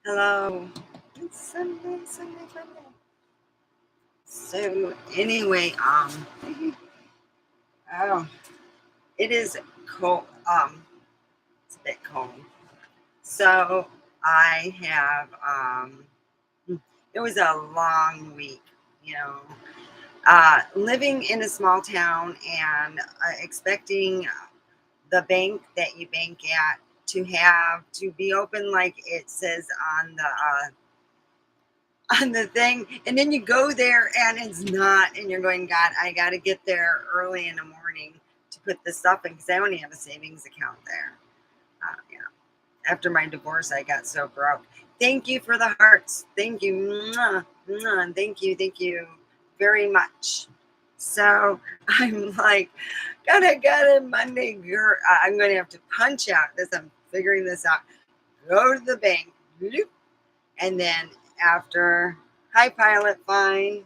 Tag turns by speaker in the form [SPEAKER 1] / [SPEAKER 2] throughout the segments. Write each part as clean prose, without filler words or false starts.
[SPEAKER 1] Hello. It's Sunday, Sunday. So anyway, oh, it is cold. It's a bit cold. So I have it was a long week, you know. Living in a small town and expecting the bank that you bank at to have to be open like it says on the thing, and then you go there and it's not, and you're going, God, I got to get there early in the morning to put this stuff in because I only have a savings account there. Yeah. After my divorce, I got so broke. Thank you for the hearts. Thank you. Mwah, mwah. Thank you very much. So I'm like, God, I got it Monday. Girl, I'm going to have to punch out this. I'm figuring this out. Go to the bank. Bloop. And then after, hi, pilot, fine.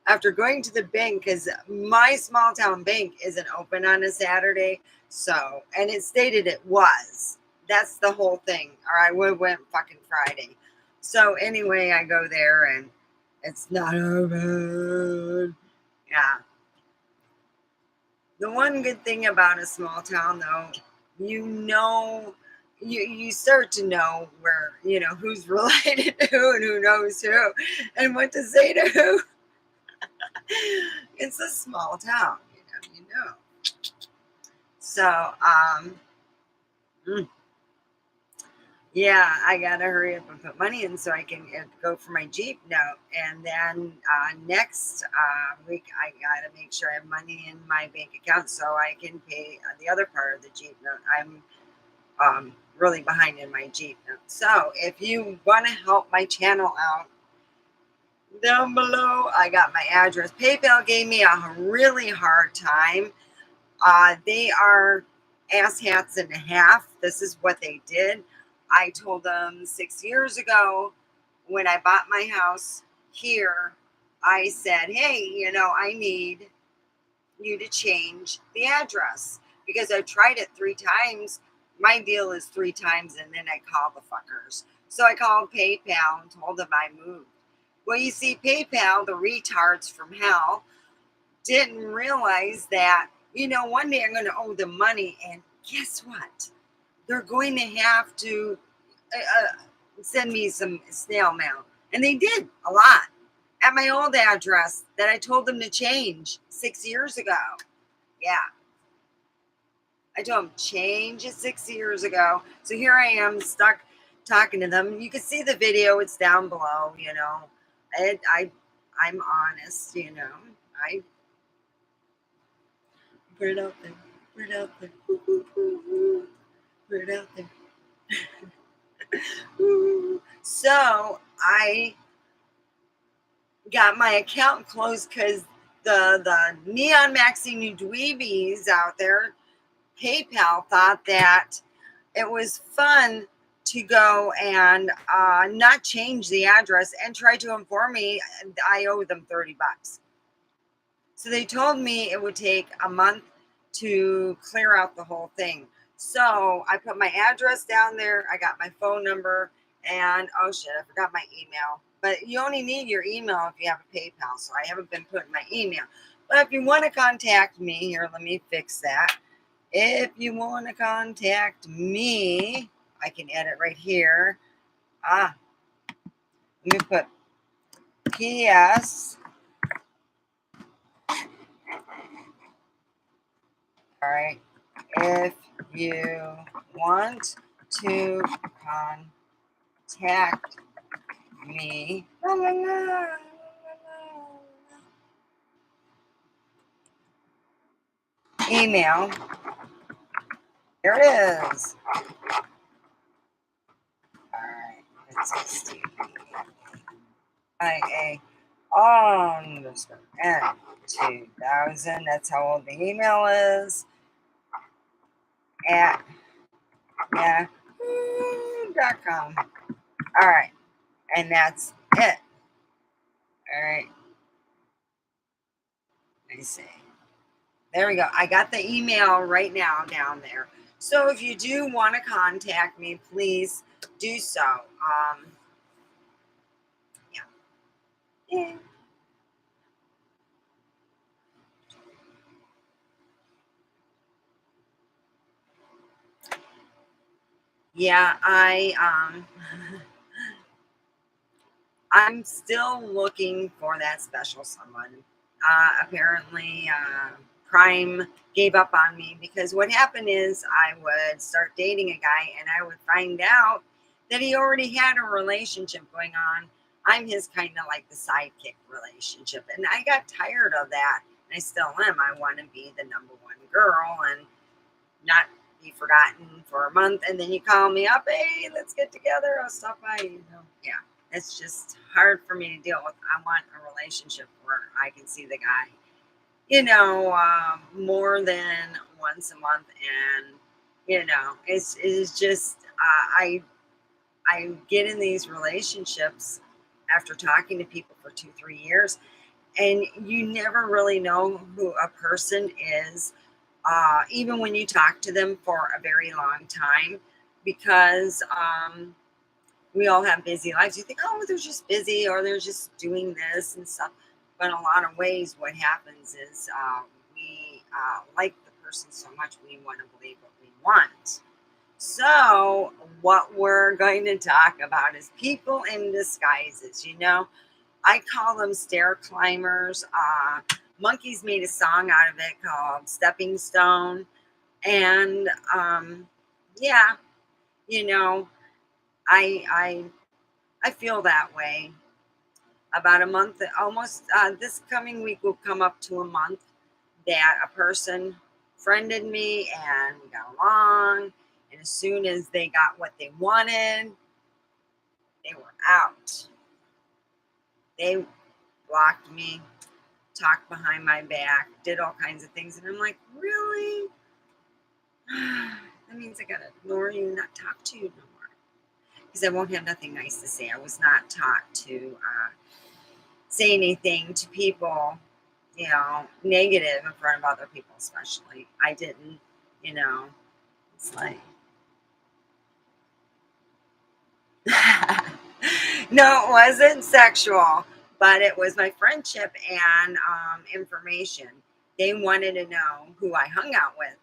[SPEAKER 1] After going to the bank, because my small town bank isn't open on a Saturday. So, and it stated it was. That's the whole thing. Or I would went fucking Friday. So anyway, I go there and it's not open. Yeah. The one good thing about a small town, though, you know, you start to know where, who's related to who and who knows who and what to say to who. It's a small town, you know. So, mm, yeah, I gotta hurry up and put money in so I can go for my Jeep note. And then next week, I gotta make sure I have money in my bank account so I can pay the other part of the Jeep note. I'm really behind in my Jeep note. So if you want to help my channel out, down below, I got my address. PayPal gave me a really hard time. They are asshats and a half. This is what they did. I told them 6 years ago when I bought my house here, I said, hey, I need you to change the address because I tried it 3 times. My deal is 3 times, and then I called the fuckers. So I called PayPal and told them I moved. Well, you see, PayPal, the retards from hell, didn't realize that, one day I'm going to owe them money. And guess what? They're going to have to send me some snail mail. And they did a lot at my old address that I told them to change 6 years ago. Yeah. I told them change it 6 years ago. So here I am stuck talking to them. You can see the video. It's down below, I'm honest, I put it out there. Put it out there. Put it out there. So I got my account closed because the Neon Maxi New Dweebies out there, PayPal, thought that it was fun to go and not change the address and try to inform me I owe them $30. So they told me it would take a month to clear out the whole thing. So I put my address down there. I got my phone number and oh shit, I forgot my email. But you only need your email if you have a PayPal. So I haven't been putting my email. But if you want to contact me, here, let me fix that. If you want to contact me, I can add it right here. Let me put PS. All right. If you want to contact me, email. Here it is. All right. It's Stevie. IA underscore N2000. That's how old the email is. At yahoo.com. All right. And that's it. All right. Let me see. There we go. I got the email right now down there. So if you do want to contact me, please do so. Yeah. Yeah. Yeah, I'm still looking for that special someone. Apparently, Prime gave up on me because what happened is I would start dating a guy and I would find out that he already had a relationship going on. I'm his kind of like the sidekick relationship. And I got tired of that. And I still am. I want to be the number one girl and not be forgotten for a month. And then you call me up, hey, let's get together. I'll stop by, Yeah, it's just hard for me to deal with. I want a relationship where I can see the guy, more than once a month. And, it's just, I get in these relationships after talking to people for 2, 3 years, and you never really know who a person is, even when you talk to them for a very long time, because we all have busy lives. You think, oh, they're just busy or they're just doing this and stuff. But in a lot of ways, what happens is we like the person so much we want to believe what we want. So, what we're going to talk about is people in disguises. I call them stair climbers. Monkeys made a song out of it called Stepping Stone. And yeah, you know, I, I, I feel that way. About a month, almost this coming week will come up to a month that a person friended me and we got along. And as soon as they got what they wanted, they were out. They blocked me, talked behind my back, did all kinds of things. And I'm like, really? That means I gotta ignore you and not talk to you no more. Because I won't have nothing nice to say. I was not taught to say anything to people, negative in front of other people, especially. I didn't, you know, it's like, no, it wasn't sexual, but it was my friendship and information. They wanted to know who I hung out with,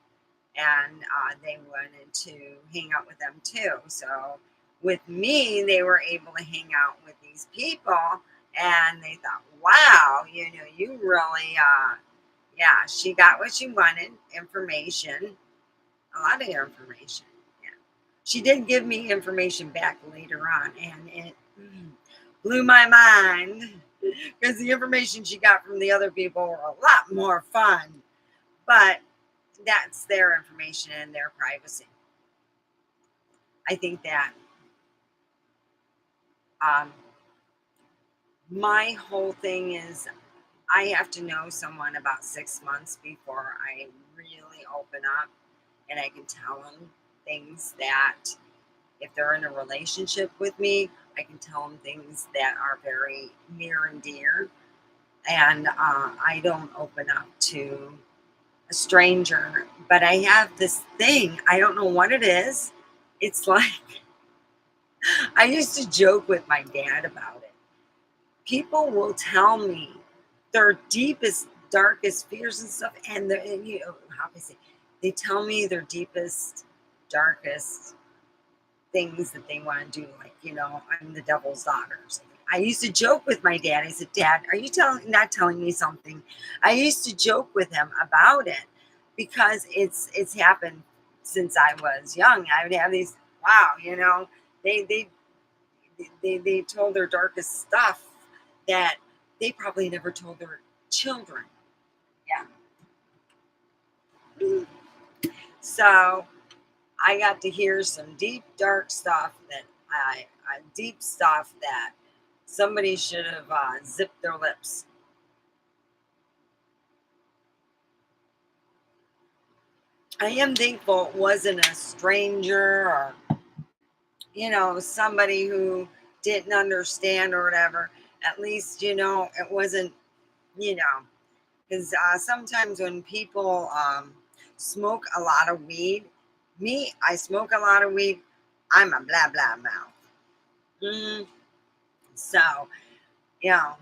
[SPEAKER 1] and they wanted to hang out with them too. So with me, they were able to hang out with these people, and they thought, "Wow, you really, yeah." She got what she wanted, information, a lot of information. Yeah, she did give me information back later on, and it blew my mind because the information she got from the other people were a lot more fun. But that's their information and their privacy. I think that um, my whole thing is I have to know someone about 6 months before I really open up and I can tell them things that if they're in a relationship with me, I can tell them things that are very near and dear. And I don't open up to a stranger. But I have this thing, I don't know what it is. It's like, I used to joke with my dad about it. People will tell me their deepest, darkest fears and stuff, and how can I say? They tell me their deepest, darkest things that they want to do. Like, I'm the devil's daughter or something. I used to joke with my dad. I said, "Dad, are you not telling me something?" I used to joke with him about it because it's happened since I was young. I would have these, wow, they they they told their darkest stuff that they probably never told their children. Yeah. So I got to hear some deep, dark stuff deep stuff that somebody should have zipped their lips. I am thankful it wasn't a stranger or, somebody who didn't understand or whatever. At least, it wasn't, you know, because sometimes when people smoke a lot of weed, Me, I smoke a lot of weed. I'm a blah blah mouth. Mm, so, you know,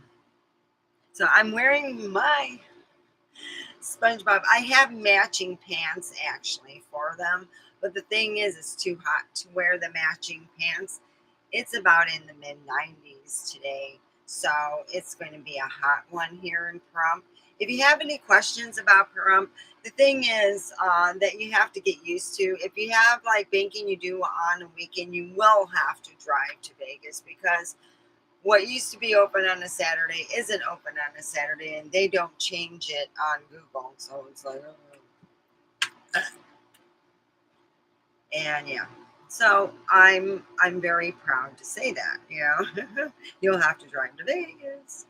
[SPEAKER 1] so I'm wearing my SpongeBob. I have matching pants actually for them, but the thing is, it's too hot to wear the matching pants. It's about in the mid 90s today, so it's going to be a hot one here in Pahrump. If you have any questions about Pahrump, the thing is that you have to get used to. If you have like banking you do on a weekend, you will have to drive to Vegas because what used to be open on a Saturday isn't open on a Saturday, and they don't change it on Google. So it's like, and yeah. So I'm very proud to say that. You know, you'll have to drive to Vegas.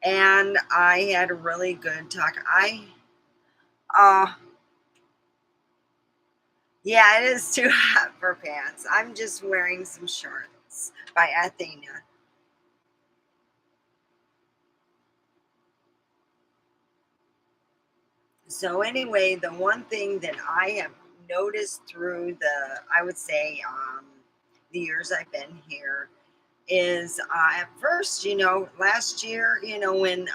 [SPEAKER 1] And I had a really good talk. Uh, yeah, it is too hot for pants. I'm just wearing some shorts by Athena. So anyway, the one thing that I have noticed through I would say, the years I've been here is at first, last year, when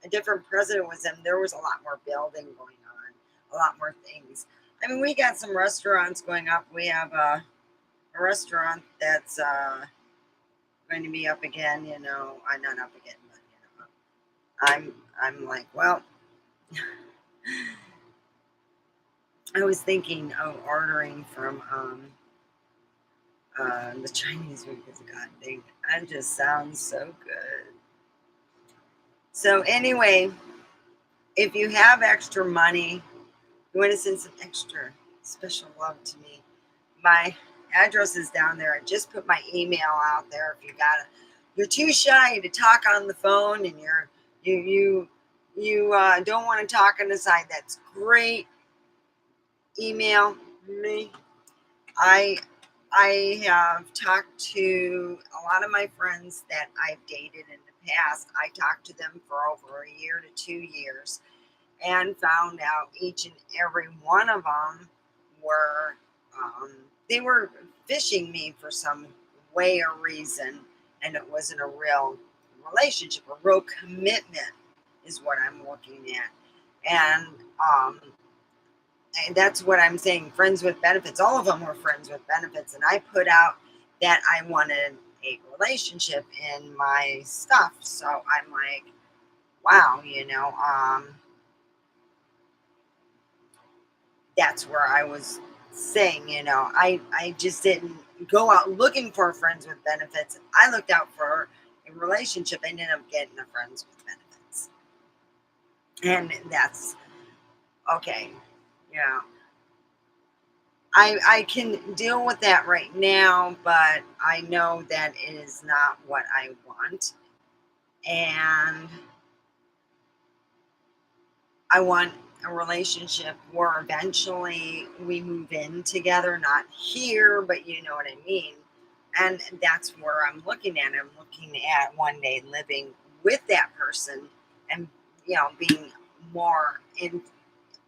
[SPEAKER 1] a different president was in, there was a lot more building going on, a lot more things. I mean, we got some restaurants going up. We have a restaurant that's going to be up again. I'm not up again, but I'm like, well, I was thinking of ordering from the Chinese food because God dang, that just sounds so good. So anyway, if you have extra money, you want to send some extra special love to me. My address is down there. I just put my email out there. If you're too shy to talk on the phone, and you don't want to talk on the side. That's great. Email me. I I have talked to a lot of my friends that I've dated in the past. I talked to them for over a year to 2 years and found out each and every one of them were um, they were fishing me for some way or reason, and it wasn't a real relationship. A real commitment is what I'm looking at, and and that's what I'm saying. Friends with benefits. All of them were friends with benefits, and I put out that I wanted a relationship in my stuff. So I'm like, wow, that's where I was saying, I just didn't go out looking for friends with benefits. I looked out for a relationship and ended up getting a friends with benefits. And that's okay. Yeah. I can deal with that right now, but I know that it is not what I want. And I want a relationship where eventually we move in together, not here, but you know what I mean. And that's where I'm looking at. I'm looking at one day living with that person and, being more in,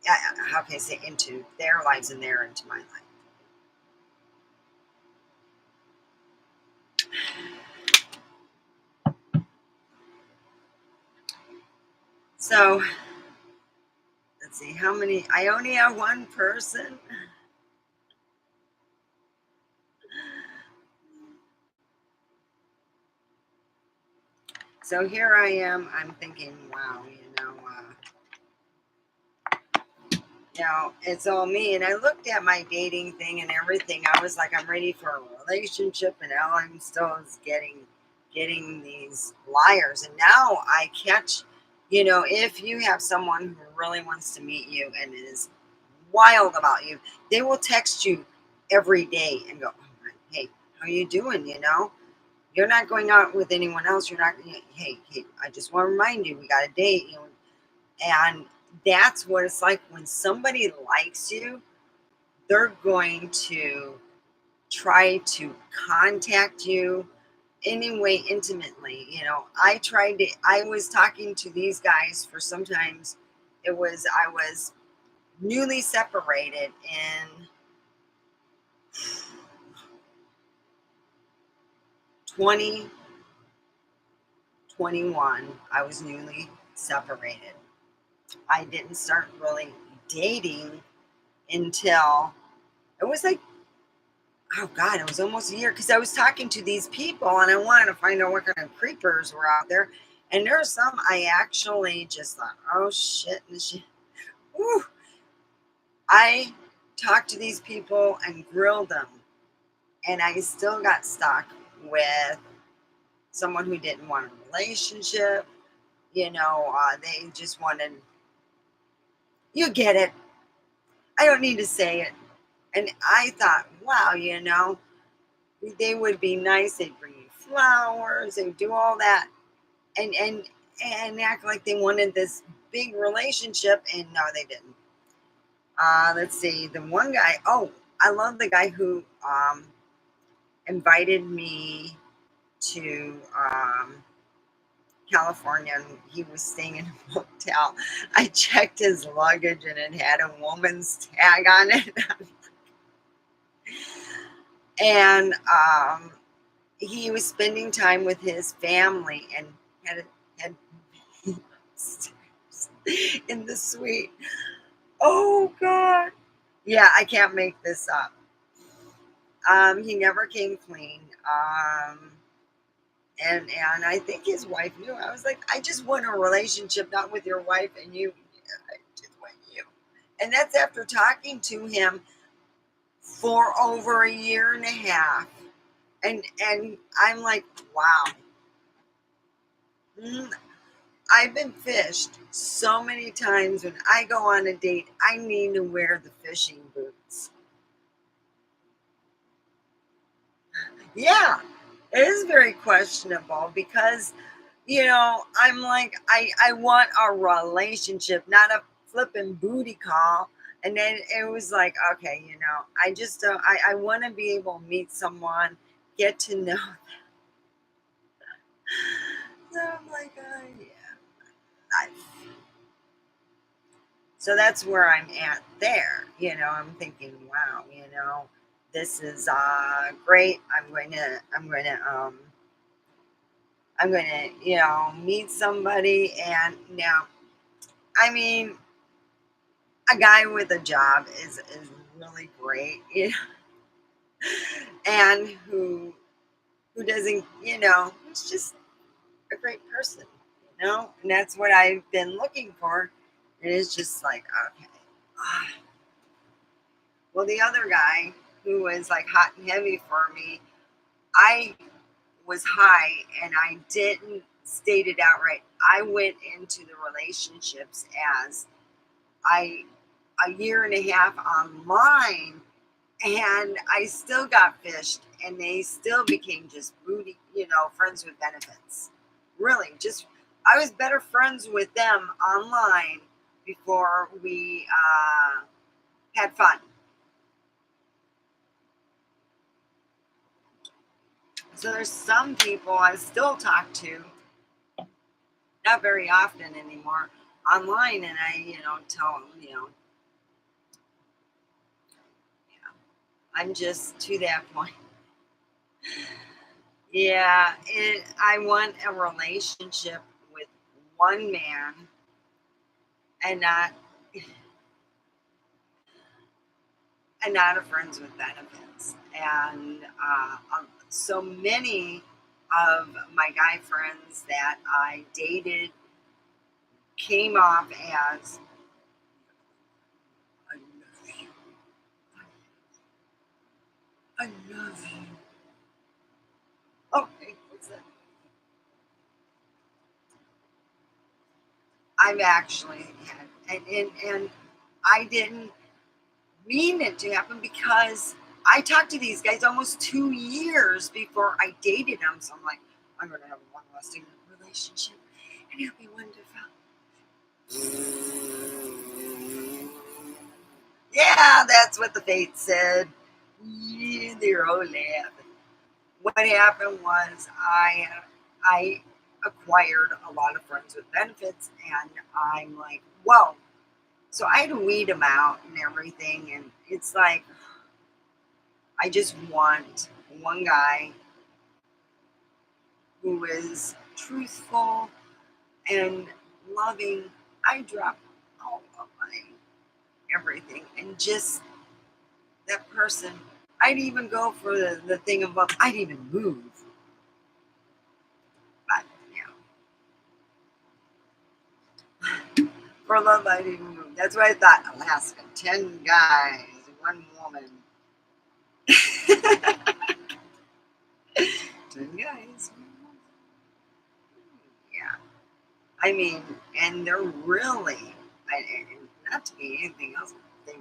[SPEAKER 1] how can I say, into their lives and they're into my life. So let's see how many, I only have one person. So here I am. I'm thinking, wow, it's all me. And I looked at my dating thing and everything. I was like, I'm ready for a relationship, and now I'm still getting these liars. And now I catch, if you have someone who really wants to meet you and is wild about you, they will text you every day and go, oh my, hey, how you doing? You're not going out with anyone else. You're not. Hey, I just want to remind you, we got a date. And that's what it's like when somebody likes you. They're going to try to contact you anyway intimately. I was talking to these guys for sometimes it was I was newly separated in 2021. I was newly separated. I didn't start really dating until it was like, oh God, it was almost a year because I was talking to these people and I wanted to find out what kind of creepers were out there. And there are some I actually just thought, oh shit, and shit. Whew. I talked to these people and grilled them, and I still got stuck with someone who didn't want a relationship. They just wanted, you get it. I don't need to say it. And I thought, wow, they would be nice. They'd bring you flowers. They'd do all that, and act like they wanted this big relationship. And no, they didn't. Let's see. The one guy. Oh, I love the guy who invited me to California, and he was staying in a motel. I checked his luggage, and it had a woman's tag on it, and he was spending time with his family and had in the suite. Oh God. Yeah, I can't make this up. He never came clean. And I think his wife knew. I was like, I just want a relationship, not with your wife and you. I just want you. And that's after talking to him for over a year and a half. And I'm like, wow. Mm, I've been fished so many times. When I go on a date, I need to wear the fishing boots. Yeah, it is very questionable because, I'm like, I want a relationship, not a flipping booty call. And then it was like, okay, I just don't, I want to be able to meet someone, get to know. So I'm like, yeah. I, so that's where I'm at there. I'm thinking, wow, this is great. I'm going to meet somebody. And now, I mean, a guy with a job is really great, and who doesn't, who's just a great person, and that's what I've been looking for. It is just like, okay. Ah. Well, the other guy who was like hot and heavy for me, I was high and I didn't state it outright. I went into the relationships as I a year and a half online, and I still got fished, and they still became just booty, friends with benefits. Really, just I was better friends with them online before we had fun. So there's some people I still talk to, not very often anymore, online, and I, tell them, I'm just to that point. Yeah, I want a relationship with one man and not a friends with benefits. And so many of my guy friends that I dated came off as, I love you, I love you. Okay, what's that? I've actually had, and I didn't mean it to happen because I talked to these guys almost 2 years before I dated them. So I'm like, I'm going to have a long lasting relationship and it'll be wonderful. Yeah, that's what the fate said. Yeah, they're all laughing. What happened was I acquired a lot of friends with benefits, and I'm like, whoa. So I had to weed them out and everything. And it's like, I just want one guy who is truthful and loving. I drop all of my everything and just that person. I'd even go for the thing of love. I'd even move. But yeah, for love, I'd even move. That's what I thought. Alaska, 10 guys, one woman. 10 guys. Yeah. I mean, and they're really, not to be anything else, they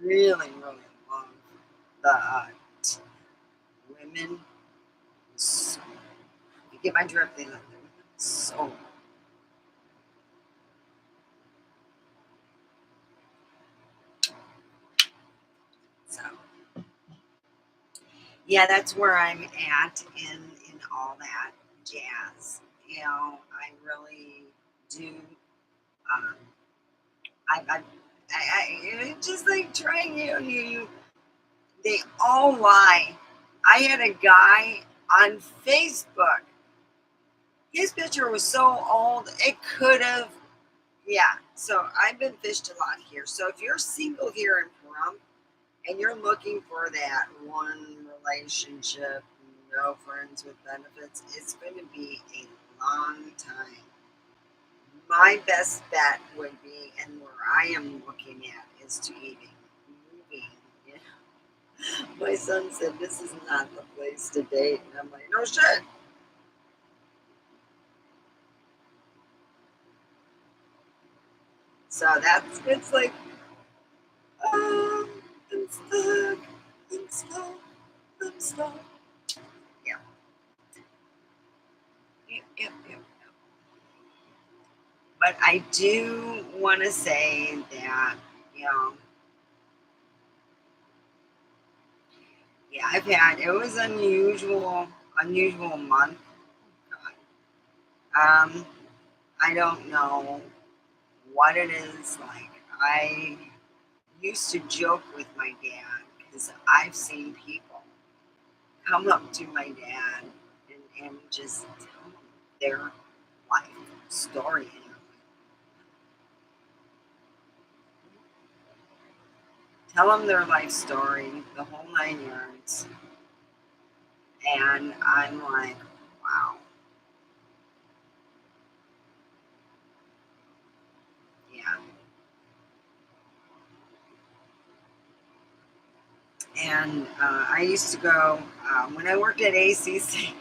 [SPEAKER 1] really, really love the women. So, you get my drift, they love the women so. So, yeah, that's where I'm at in all that jazz. You know, I really do. Um, it's just like trying you. They all lie. I had a guy on Facebook. His picture was so old, it could have. Yeah. So I've been fished a lot here. So if you're single here in Pahrump and you're looking for that one relationship, no friends with benefits, it's going to be a long time. My best bet would be, and where I am looking at, is to even moving. You know? My son said this is not the place to date, and I'm like, no shit. So that's it's like, um, I'm stuck, I'm stuck, I'm stuck. Yeah, yep. But I do want to say that, you know, yeah, it was unusual month. Um, I don't know what it is like. I used to joke with my dad because I've seen people come up to my dad and just tell him their life story. Tell them their life story, the whole 9 yards. And I'm like, wow, yeah. And I used to go, when I worked at ACC,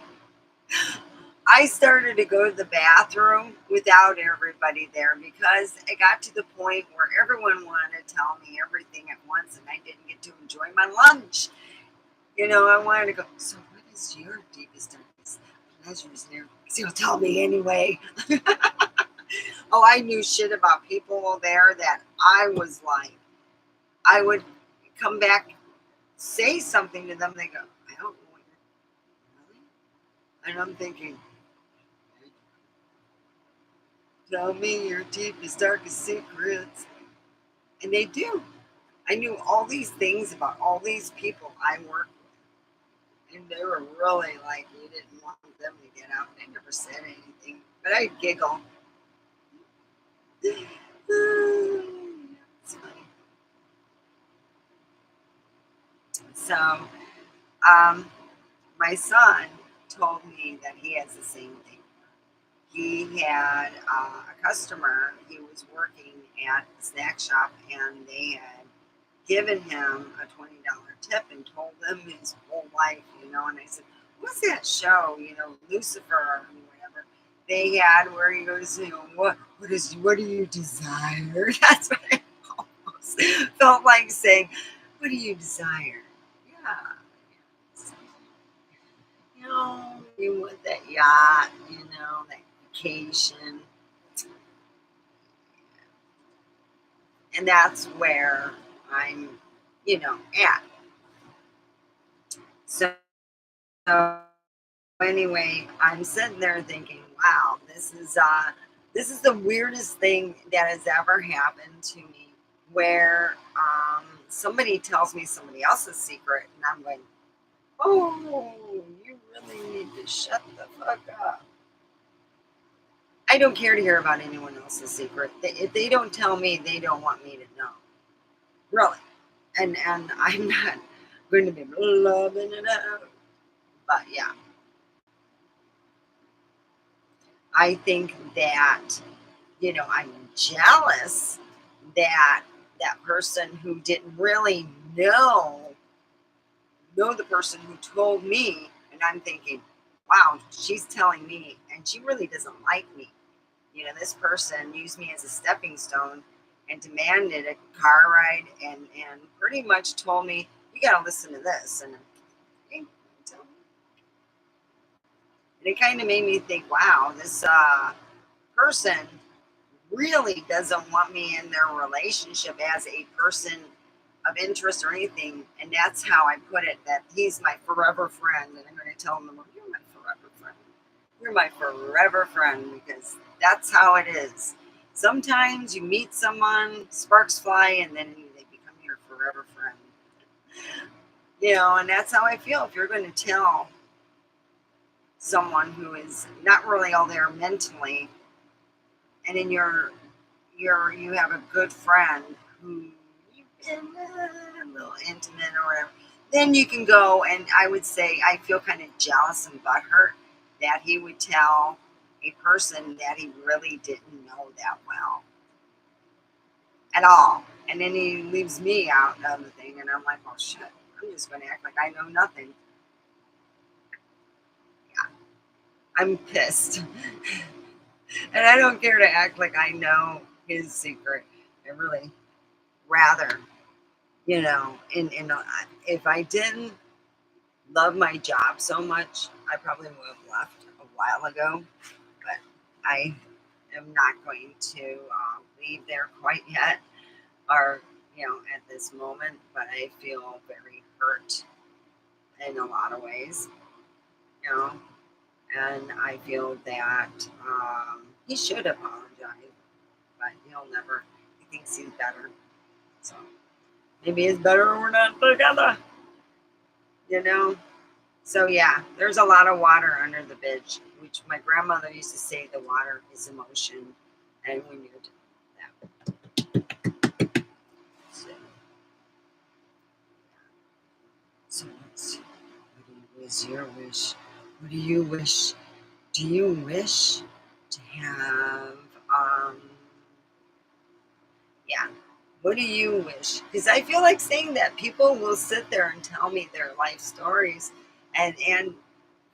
[SPEAKER 1] I started to go to the bathroom without everybody there because it got to the point where everyone wanted to tell me everything at once and I didn't get to enjoy my lunch. You know, I wanted to go, so what is your deepest, darkest pleasures there? Because he'll tell me anyway. Oh, I knew shit about people there that I was like, I would come back, say something to them, they go, I don't know what you're really. And I'm thinking, tell me your deepest, darkest secrets. And they do. I knew all these things about all these people I worked with. And they were really like, you didn't want them to get out. They never said anything. But I'd giggle. It's funny. So, um, my son told me that he has the same thing. He had a customer, he was working at the snack shop, and they had given him a $20 tip and told him his whole life, you know. And I said, what's that show, you know, Lucifer or whatever they had where he goes, you know, what do you desire? That's what I almost felt like saying. What do you desire? Yeah. You know, you want that yacht, you know, that vacation. And that's where I'm, you know, at. So anyway, I'm sitting there thinking, wow, this is the weirdest thing that has ever happened to me. where somebody tells me somebody else's secret, and I'm going, oh, you really need to shut the fuck up. I don't care to hear about anyone else's secret. If they don't tell me, they don't want me to know. Really. And I'm not going to be loving it up. But yeah, I think that, I'm jealous that that person who didn't really know the person who told me, and I'm thinking, wow, she's telling me, and she really doesn't like me. This person used me as a stepping stone and demanded a car ride and pretty much told me, you got to listen to this. And, hey, and it kind of made me think, wow, this person really doesn't want me in their relationship as a person of interest or anything. And that's how I put it, that he's my forever friend. And I'm going to tell him, you're my forever friend. You're my forever friend, because that's how it is. Sometimes you meet someone, sparks fly, and then they become your forever friend. And that's how I feel. If you're going to tell someone who is not really all there mentally, and then you have a good friend who you've been a little intimate or whatever, then you can go, and I would say I feel kind of jealous and butthurt that he would tell a person that he really didn't know that well at all. And then he leaves me out of the thing, and I'm like, oh shit, I'm just going to act like I know nothing. Yeah, I'm pissed. And I don't care to act like I know his secret. I really rather, if I didn't love my job so much, I probably would have left a while ago. But I am not going to leave there quite yet, or at this moment. But I feel very hurt in a lot of ways, you know, and I feel that he should apologize, but he'll never. He thinks he's better, so maybe it's better when we're not together, you know. So yeah, there's a lot of water under the bridge, which my grandmother used to say the water is emotion, and we knew that. So, what's your wish? What do you wish? Do you wish to have yeah? What do you wish? Because I feel like saying that people will sit there and tell me their life stories, and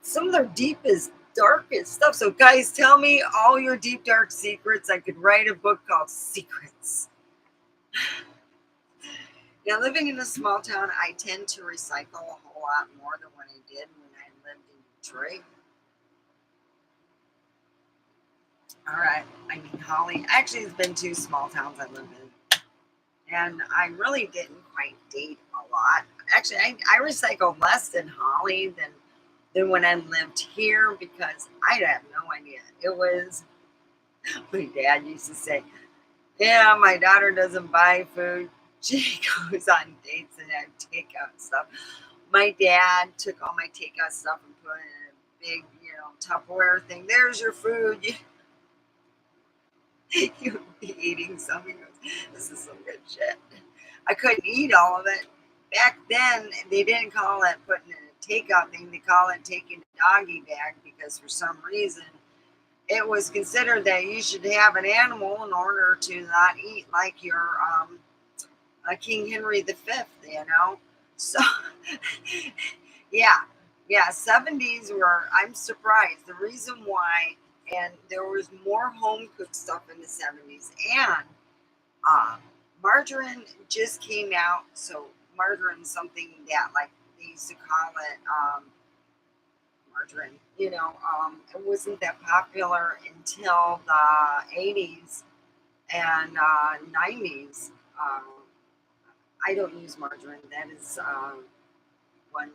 [SPEAKER 1] some of their deepest, darkest stuff. So, guys, tell me all your deep, dark secrets. I could write a book called Secrets. Now, living in a small town, I tend to recycle a whole lot more than what I did when I lived in Detroit. All right. I mean, Holly. Actually, it's been two small towns I lived in. And I really didn't quite date a lot. Actually, I recycled less in Holly than when I lived here, because I have no idea. It was, my dad used to say, yeah, my daughter doesn't buy food. She goes on dates and have takeout stuff. My dad took all my takeout stuff and put it in a big, Tupperware thing. There's your food. You would be eating something. This is some good shit. I couldn't eat all of it. Back then, they didn't call it putting in a takeout thing. They call it taking a doggy bag, because for some reason it was considered that you should have an animal in order to not eat like your King Henry V, So, yeah, 70s were, I'm surprised. The reason why, and there was more home cooked stuff in the 70s, and um, margarine just came out. So, margarine is something that, like, they used to call it margarine, it wasn't that popular until the 80s and 90s. I don't use margarine. That is one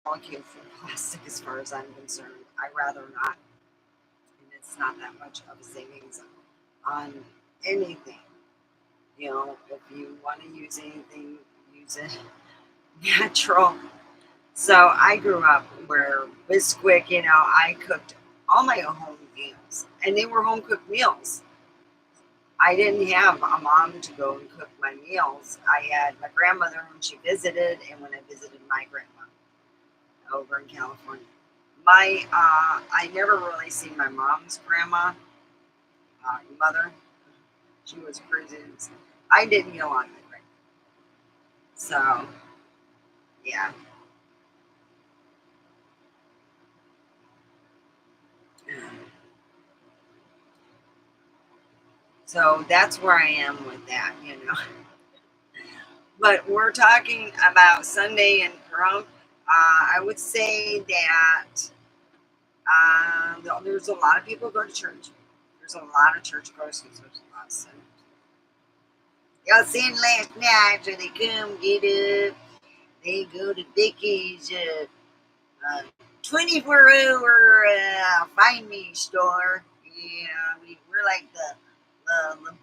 [SPEAKER 1] molecule for plastic, as far as I'm concerned. I rather not, and it's not that much of a savings on anything. You know, if you want to use anything, use it natural. So I grew up where Bisquick, you know, I cooked all my own home meals, and they were home cooked meals. I didn't have a mom to go and cook my meals. I had my grandmother when she visited, and when I visited my grandma over in California. I never really seen my mom's grandma, mother. She was crazy. I didn't get along with her. So, yeah. So that's where I am with that, you know. But we're talking about Sunday and Pahrump. I would say that there's a lot of people go to church. There's a lot of church goers. There's a lot of sin. Y'all seen last night, so they come get up. They go to Dickies 24-hour find me store. Yeah, we're like the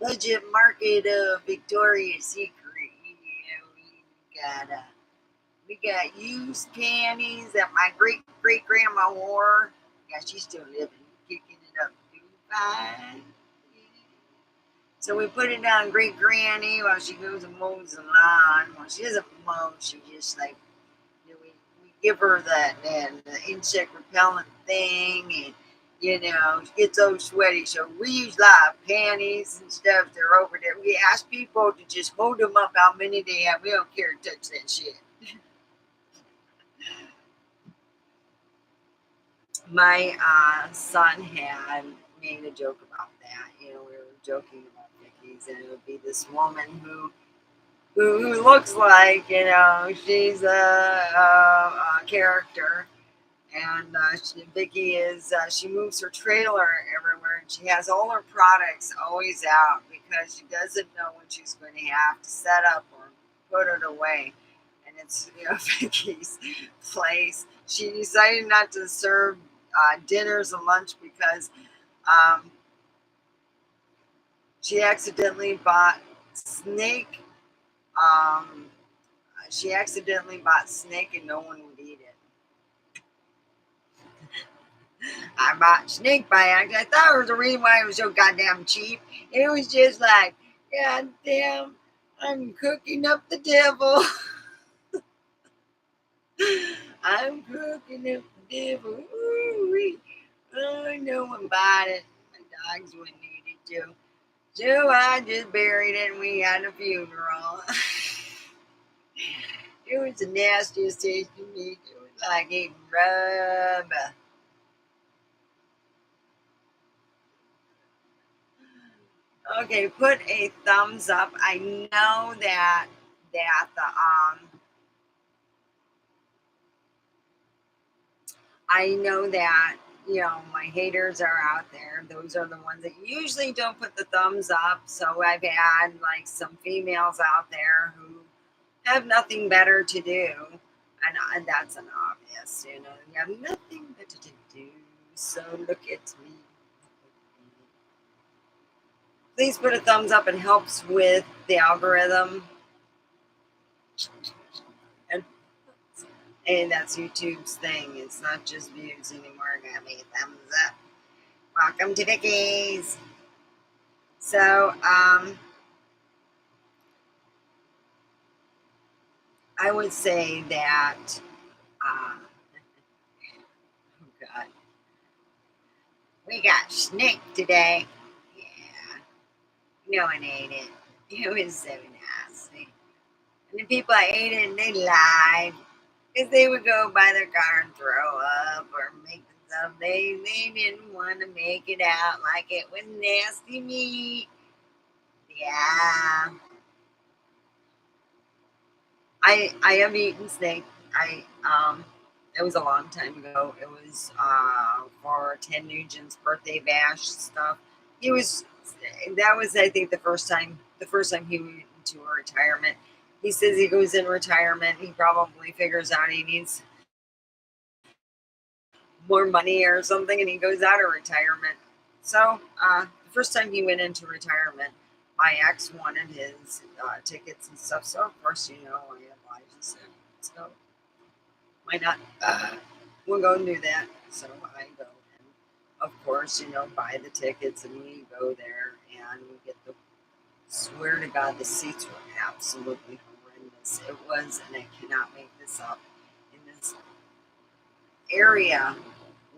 [SPEAKER 1] budget market of Victoria's Secret. Yeah, we got used panties that my great grandma wore. Yeah, she's still living, kicking it up, doing fine. So we put it on great granny while she goes and mows the lawn. Well, she doesn't mow, she just like, you know, we give her the insect repellent thing, and you know, she gets so sweaty. So we use a lot of panties and stuff. They're over there. We ask people to just hold them up how many they have. We don't care to touch that shit. My son had made a joke about that. You know, we were joking about Vicky's, and it would be this woman who looks like, you know, she's a character. And Vicky is, she moves her trailer everywhere, and she has all her products always out because she doesn't know when she's going to have to set up or put it away. And it's, you know, Vicky's place. She decided not to serve dinners and lunch because um, she accidentally bought snake. Um, she accidentally bought snake, and no one would eat it. I bought snake by accident. I thought it was the reason why it was so goddamn cheap. It was just like, God damn, I'm cooking up the devil. I'm cooking up the devil. Ooh-wee. Oh, no one bought it. My dogs wouldn't eat it too. So I just buried it, and we had a funeral. It was the nastiest tasting meat. It was like eating rub. Okay, put a thumbs up. That the I know that, you know, my haters are out there. Those are the ones that usually don't put the thumbs up. So I've had like some females out there who have nothing better to do, and that's an obvious. You know, you have nothing better to do. So look at me. Please put a thumbs up. It helps with the algorithm. And that's YouTube's thing. It's not just views anymore. Gotta make a thumbs up. Welcome to Vicky's. So, I would say that, oh God, we got snake today. Yeah, no one ate it. It was so nasty. And the people that ate it, they lied. Because they would go by their car and throw up or make themselves. They didn't want to make it out like it was nasty meat. Yeah. I have eaten snake. It was a long time ago. It was for Ted Nugent's birthday bash stuff. He was that was I think the first time he went into a retirement. He says he goes in retirement. He probably figures out he needs more money or something, and he goes out of retirement. So the first time he went into retirement, my ex wanted his tickets and stuff, so of course, I obliged and said, let's go. Why not? We'll go and do that. So I go and, of course, buy the tickets and we go there and we get the. Swear to God, the seats were absolutely horrendous. It was, and I cannot make this up, in this area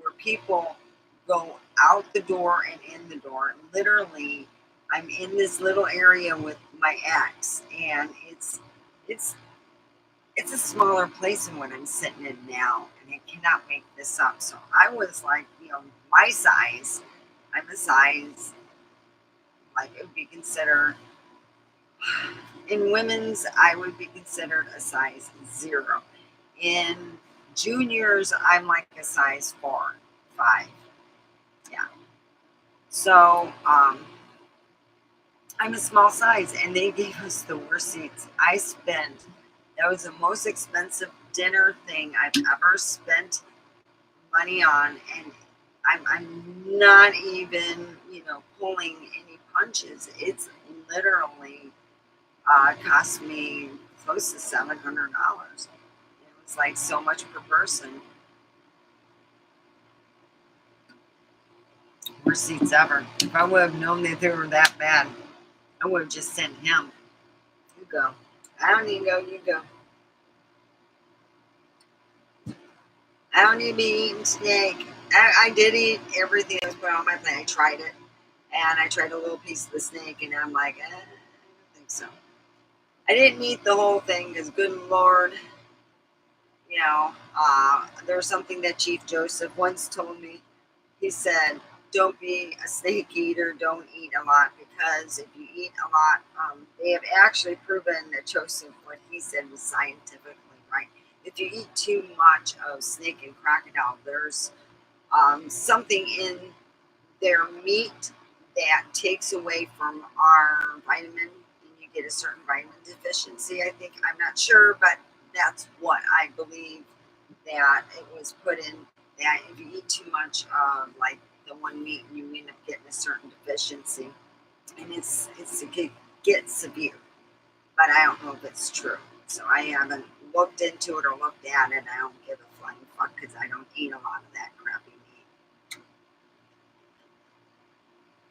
[SPEAKER 1] where people go out the door and in the door. Literally, I'm in this little area with my ex, and it's it's a smaller place than what I'm sitting in now, and I cannot make this up. So I was like, my size. I'm a size like it would be considered in women's. I would be considered a size 0. In juniors, I'm like a size 4, 5. Yeah. So I'm a small size, and they gave us the worst seats. That was the most expensive dinner thing I've ever spent money on, and I'm not even, pulling any punches. It's literally cost me close to $700. It was like so much per person. Worst seats ever. If I would have known that they were that bad, I would have just sent him. You go. I don't need to go. You go. I don't need to be eating steak. I did eat everything that was put on my plate. I tried it, and I tried a little piece of the snake, and I'm like, I don't think so. I didn't eat the whole thing because, good Lord, there's something that Chief Joseph once told me. He said, don't be a snake eater, don't eat a lot, because if you eat a lot, they have actually proven that Joseph, what he said was scientifically right. If you eat too much of snake and crocodile, there's something in their meat that takes away from our vitamin, and you get a certain vitamin deficiency. I think, I'm not sure, but that's what I believe, that it was put in, that if you eat too much of like the one meat, you end up getting a certain deficiency, and it can get severe. But I don't know if it's true, so I haven't looked into it or looked at it. I don't give a flying fuck because I don't eat a lot of that crappy meat.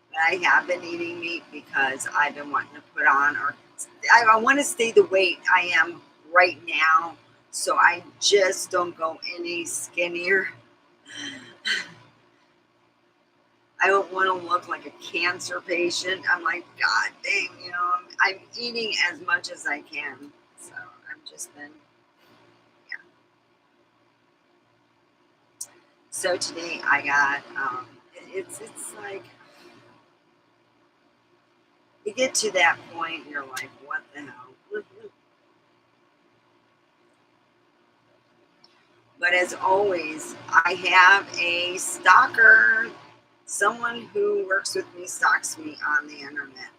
[SPEAKER 1] But I have been eating meat because I've been wanting to put on, or I want to stay the weight I am right now, so I just don't go any skinnier. I don't want to look like a cancer patient. I'm like, God dang, I'm eating as much as I can. So I've just been, yeah. So today I got, it's like, you get to that point, you're like, what the hell? But as always, I have a stalker. Someone who works with me stalks me on the internet.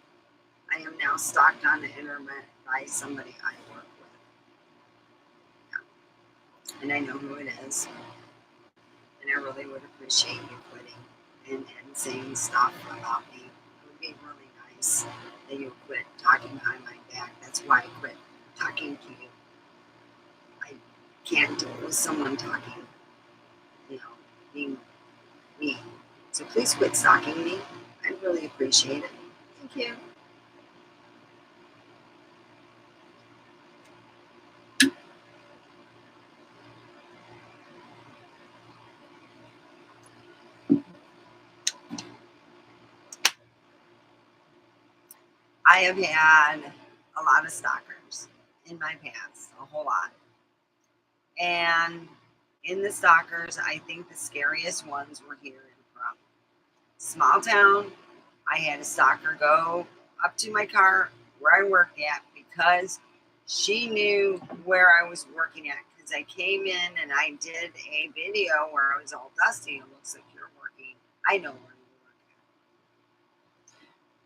[SPEAKER 1] I am now stalked on the internet by somebody I work with. And I know who it is. And I really would appreciate you quitting and saying stuff about me. It would be really nice that you quit talking behind my back. That's why I quit talking to you. I can't deal with someone talking, being mean. So please quit stalking me. I'd really appreciate it. Thank you. I have had a lot of stalkers in my past, a whole lot. And in the stalkers, I think the scariest ones were here in Pahrump. Small town. I had a stalker go up to my car where I work at because she knew where I was working at. Because I came in and I did a video where I was all dusty. It looks like you're working. I know where you work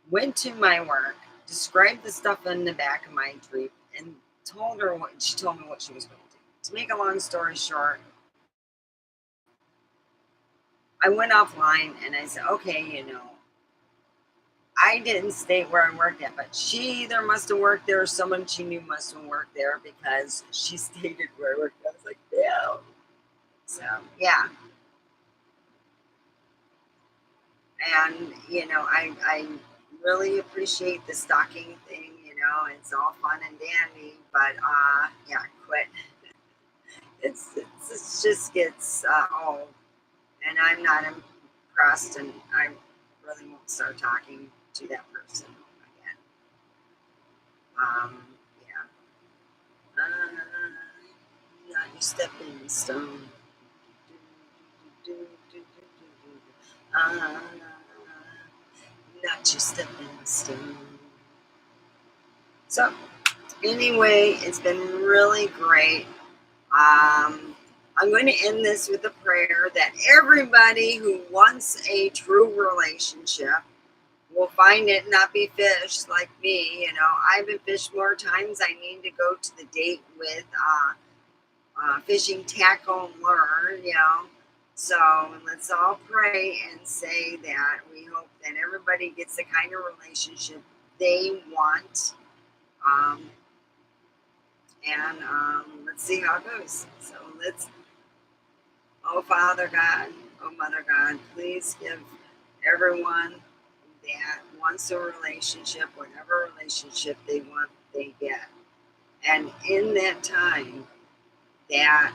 [SPEAKER 1] at. Went to my work, described the stuff in the back of my Jeep, and told her what she told me what she was going to do. To make a long story short, I went offline and I said, okay, I didn't state where I worked at, but she either must have worked there or someone she knew must have worked there because she stated where I worked. I was like, yeah. So yeah, and I really appreciate the stocking thing. It's all fun and dandy, but yeah, quit. It just gets old, and I'm not impressed, and I really won't start talking to that person again. Yeah. Not your stepping stone. Do, do, do, do, do, do. Not your stepping stone. So, anyway, it's been really great. I'm going to end this with a prayer that everybody who wants a true relationship will find it, not be fished like me. I've been fished more times. I need to go to the date with fishing tackle and learn. So let's all pray and say that we hope that everybody gets the kind of relationship they want. Um, and let's see how it goes. So oh Father God, oh Mother God, please give everyone that wants a relationship, whatever relationship they want, they get. And in that time, that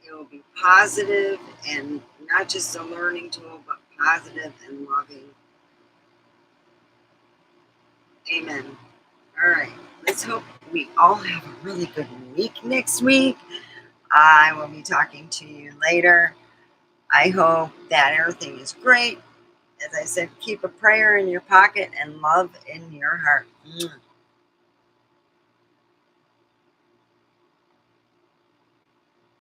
[SPEAKER 1] it will be positive and not just a learning tool, but positive and loving. Amen. All right. Let's hope we all have a really good week next week. I will be talking to you later. I hope that everything is great. As I said, keep a prayer in your pocket and love in your heart.